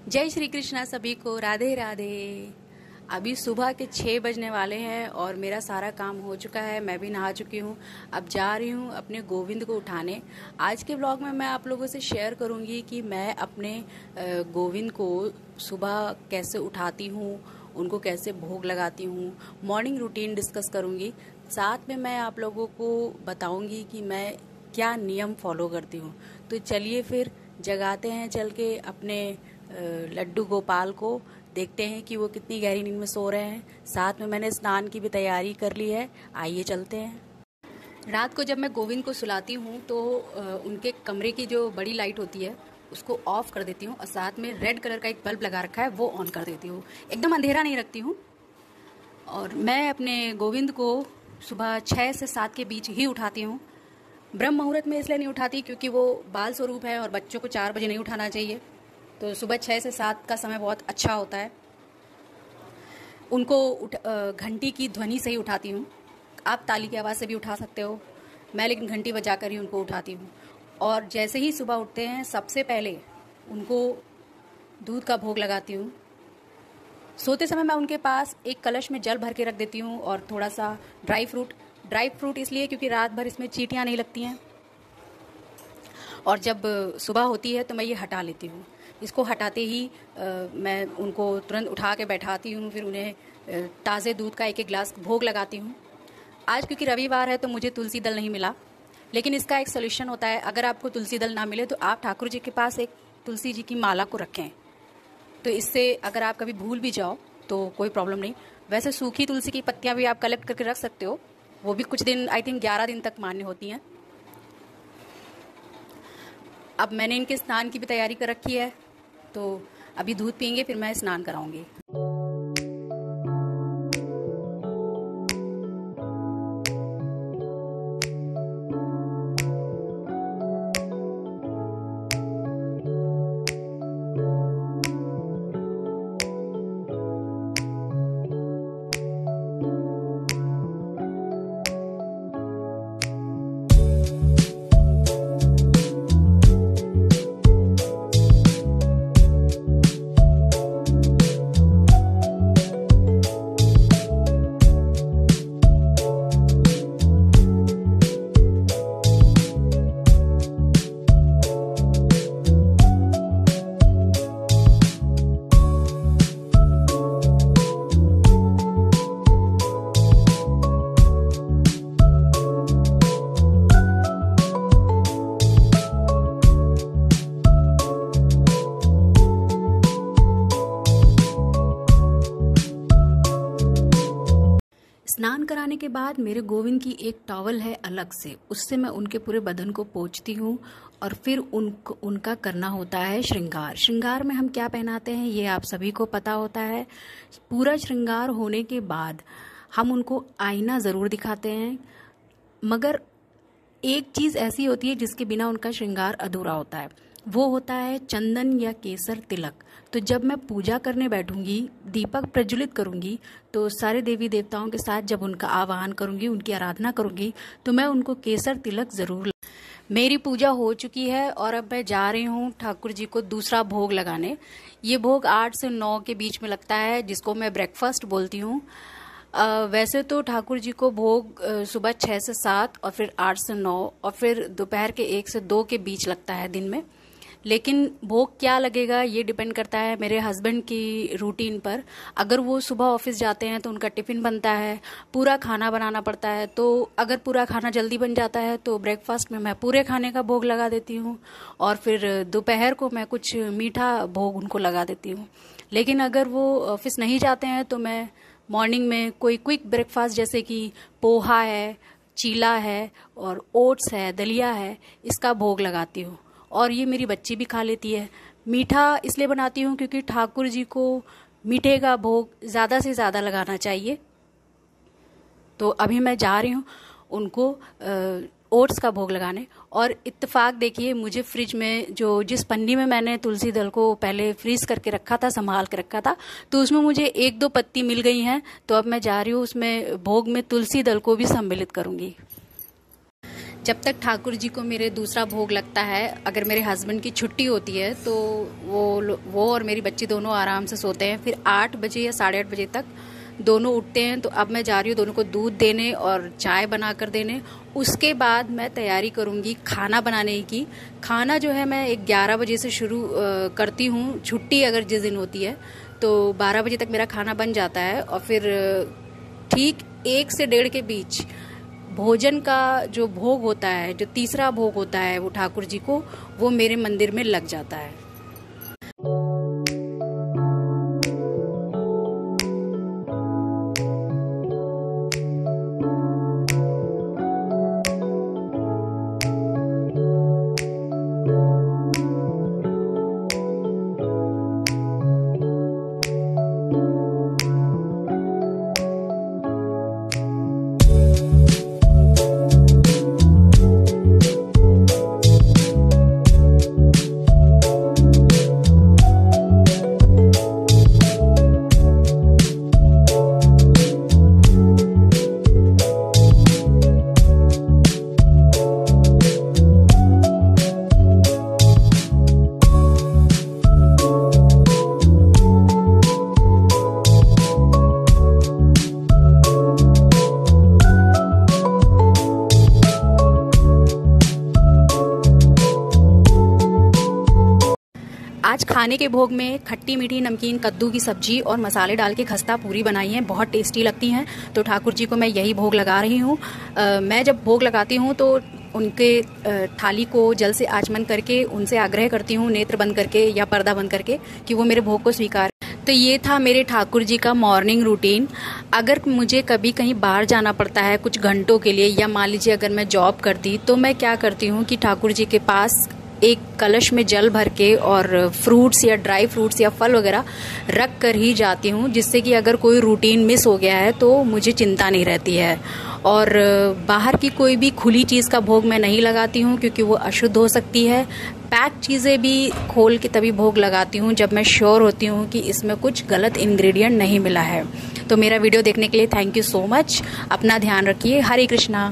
जय श्री कृष्णा सभी को, राधे राधे। अभी सुबह के 6 बजने वाले हैं और मेरा सारा काम हो चुका है। मैं भी नहा चुकी हूँ। अब जा रही हूँ अपने गोविंद को उठाने। आज के ब्लॉग में मैं आप लोगों से शेयर करूँगी कि मैं अपने गोविंद को सुबह कैसे उठाती हूँ, उनको कैसे भोग लगाती हूँ, मॉर्निंग रूटीन डिस्कस करूँगी। साथ में मैं आप लोगों को बताऊँगी कि मैं क्या नियम फॉलो करती हूँ। तो चलिए फिर जगाते हैं चल के अपने लड्डू गोपाल को, देखते हैं कि वो कितनी गहरी नींद में सो रहे हैं। साथ में मैंने स्नान की भी तैयारी कर ली है। आइए चलते हैं। रात को जब मैं गोविंद को सुलाती हूँ तो उनके कमरे की जो बड़ी लाइट होती है उसको ऑफ कर देती हूँ और साथ में रेड कलर का एक बल्ब लगा रखा है वो ऑन कर देती हूँ। एकदम अंधेरा नहीं रखती हूँ। और मैं अपने गोविंद को सुबह 6 से 7 के बीच ही उठाती हूँ। ब्रह्म मुहूर्त में इसलिए नहीं उठाती क्योंकि वो बाल स्वरूप है और बच्चों को 4 बजे नहीं उठाना चाहिए। तो सुबह 6 से 7 का समय बहुत अच्छा होता है। उनको घंटी की ध्वनि से ही उठाती हूँ। आप ताली की आवाज़ से भी उठा सकते हो, मैं लेकिन घंटी बजाकर ही उनको उठाती हूँ। और जैसे ही सुबह उठते हैं सबसे पहले उनको दूध का भोग लगाती हूँ। सोते समय मैं उनके पास एक कलश में जल भर के रख देती हूँ और थोड़ा सा ड्राई फ्रूट इसलिए क्योंकि रात भर इसमें चींटियाँ नहीं लगती हैं। और जब सुबह होती है तो मैं ये हटा लेती हूँ। इसको हटाते ही मैं उनको तुरंत उठा के बैठाती हूँ। फिर उन्हें ताज़े दूध का एक गिलास भोग लगाती हूँ। आज क्योंकि रविवार है तो मुझे तुलसी दल नहीं मिला, लेकिन इसका एक सोल्यूशन होता है। अगर आपको तुलसी दल ना मिले तो आप ठाकुर जी के पास एक तुलसी जी की माला को रखें। तो इससे अगर आप कभी भूल भी जाओ तो कोई प्रॉब्लम नहीं। वैसे सूखी तुलसी की पत्तियाँ भी आप कलेक्ट करके रख सकते हो। वो भी कुछ दिन, आई थिंक 11 दिन तक मान्य होती हैं। अब मैंने इनके स्नान की भी तैयारी कर रखी है, तो अभी दूध पियेंगे फिर मैं स्नान कराऊंगी। स्नान कराने के बाद मेरे गोविंद की एक टॉवल है अलग से, उससे मैं उनके पूरे बदन को पोंछती हूँ। और फिर उनका करना होता है श्रृंगार। श्रृंगार में हम क्या पहनाते हैं ये आप सभी को पता होता है। पूरा श्रृंगार होने के बाद हम उनको आईना ज़रूर दिखाते हैं, मगर एक चीज़ ऐसी होती है जिसके बिना उनका श्रृंगार अधूरा होता है, वो होता है चंदन या केसर तिलक। तो जब मैं पूजा करने बैठूंगी, दीपक प्रज्वलित करूंगी, तो सारे देवी देवताओं के साथ जब उनका आवाहन करूंगी, उनकी आराधना करूंगी, तो मैं उनको केसर तिलक जरूर। मेरी पूजा हो चुकी है और अब मैं जा रही हूँ ठाकुर जी को दूसरा भोग लगाने। ये भोग 8 से 9 के बीच में लगता है, जिसको मैं ब्रेकफास्ट बोलती हूँ। वैसे तो ठाकुर जी को भोग सुबह 6 से 7 और फिर 8 से 9 और फिर दोपहर के 1 से 2 के बीच लगता है दिन में। लेकिन भोग क्या लगेगा ये डिपेंड करता है मेरे हस्बैंड की रूटीन पर। अगर वो सुबह ऑफिस जाते हैं तो उनका टिफ़िन बनता है, पूरा खाना बनाना पड़ता है। तो अगर पूरा खाना जल्दी बन जाता है तो ब्रेकफास्ट में मैं पूरे खाने का भोग लगा देती हूँ और फिर दोपहर को मैं कुछ मीठा भोग उनको लगा देती हूँ। लेकिन अगर वो ऑफिस नहीं जाते हैं तो मैं मॉर्निंग में कोई क्विक ब्रेकफास्ट जैसे कि पोहा है, चीला है और ओट्स है, दलिया है, इसका भोग लगाती हूँ। और ये मेरी बच्ची भी खा लेती है। मीठा इसलिए बनाती हूँ क्योंकि ठाकुर जी को मीठे का भोग ज़्यादा से ज़्यादा लगाना चाहिए। तो अभी मैं जा रही हूँ उनको ओट्स का भोग लगाने। और इत्तेफाक देखिए, मुझे फ्रिज में जिस पन्नी में मैंने तुलसी दल को पहले फ्रीज करके रखा था, संभाल के रखा था, तो उसमें मुझे 1-2 पत्ती मिल गई हैं। तो अब मैं जा रही हूँ उसमें भोग में तुलसी दल को भी सम्मिलित करूँगी। जब तक ठाकुर जी को मेरे दूसरा भोग लगता है, अगर मेरे हस्बैंड की छुट्टी होती है तो वो और मेरी बच्ची दोनों आराम से सोते हैं। फिर 8 बजे या 8:30 बजे तक दोनों उठते हैं। तो अब मैं जा रही हूँ दोनों को दूध देने और चाय बना कर देने। उसके बाद मैं तैयारी करूँगी खाना बनाने की। खाना जो है मैं 11 बजे से शुरू करती हूँ। छुट्टी अगर जिस दिन होती है तो 12 बजे तक मेरा खाना बन जाता है, और फिर ठीक 1 से 1:30 के बीच भोजन का जो भोग होता है, जो तीसरा भोग होता है वो ठाकुर जी को, वो मेरे मंदिर में लग जाता है। आज खाने के भोग में खट्टी मीठी नमकीन कद्दू की सब्जी और मसाले डाल के खस्ता पूरी बनाई है, बहुत टेस्टी लगती हैं। तो ठाकुर जी को मैं यही भोग लगा रही हूँ। मैं जब भोग लगाती हूँ तो उनके थाली को जल से आचमन करके उनसे आग्रह करती हूँ, नेत्र बंद करके या पर्दा बंद करके, कि वो मेरे भोग को स्वीकार। तो ये था मेरे ठाकुर जी का मॉर्निंग रूटीन। अगर मुझे कभी कहीं बाहर जाना पड़ता है कुछ घंटों के लिए, या मान लीजिए अगर मैं जॉब करती, तो मैं क्या करती हूँ कि ठाकुर जी के पास एक कलश में जल भर के और फ्रूट्स या ड्राई फ्रूट्स या फल वगैरह रख कर ही जाती हूँ, जिससे कि अगर कोई रूटीन मिस हो गया है तो मुझे चिंता नहीं रहती है। और बाहर की कोई भी खुली चीज़ का भोग मैं नहीं लगाती हूँ, क्योंकि वो अशुद्ध हो सकती है। पैक चीज़ें भी खोल के तभी भोग लगाती हूँ जब मैं श्योर होती हूँ कि इसमें कुछ गलत इंग्रेडिएंट नहीं मिला है। तो मेरा वीडियो देखने के लिए थैंक यू सो मच। अपना ध्यान रखिए। हरे कृष्णा।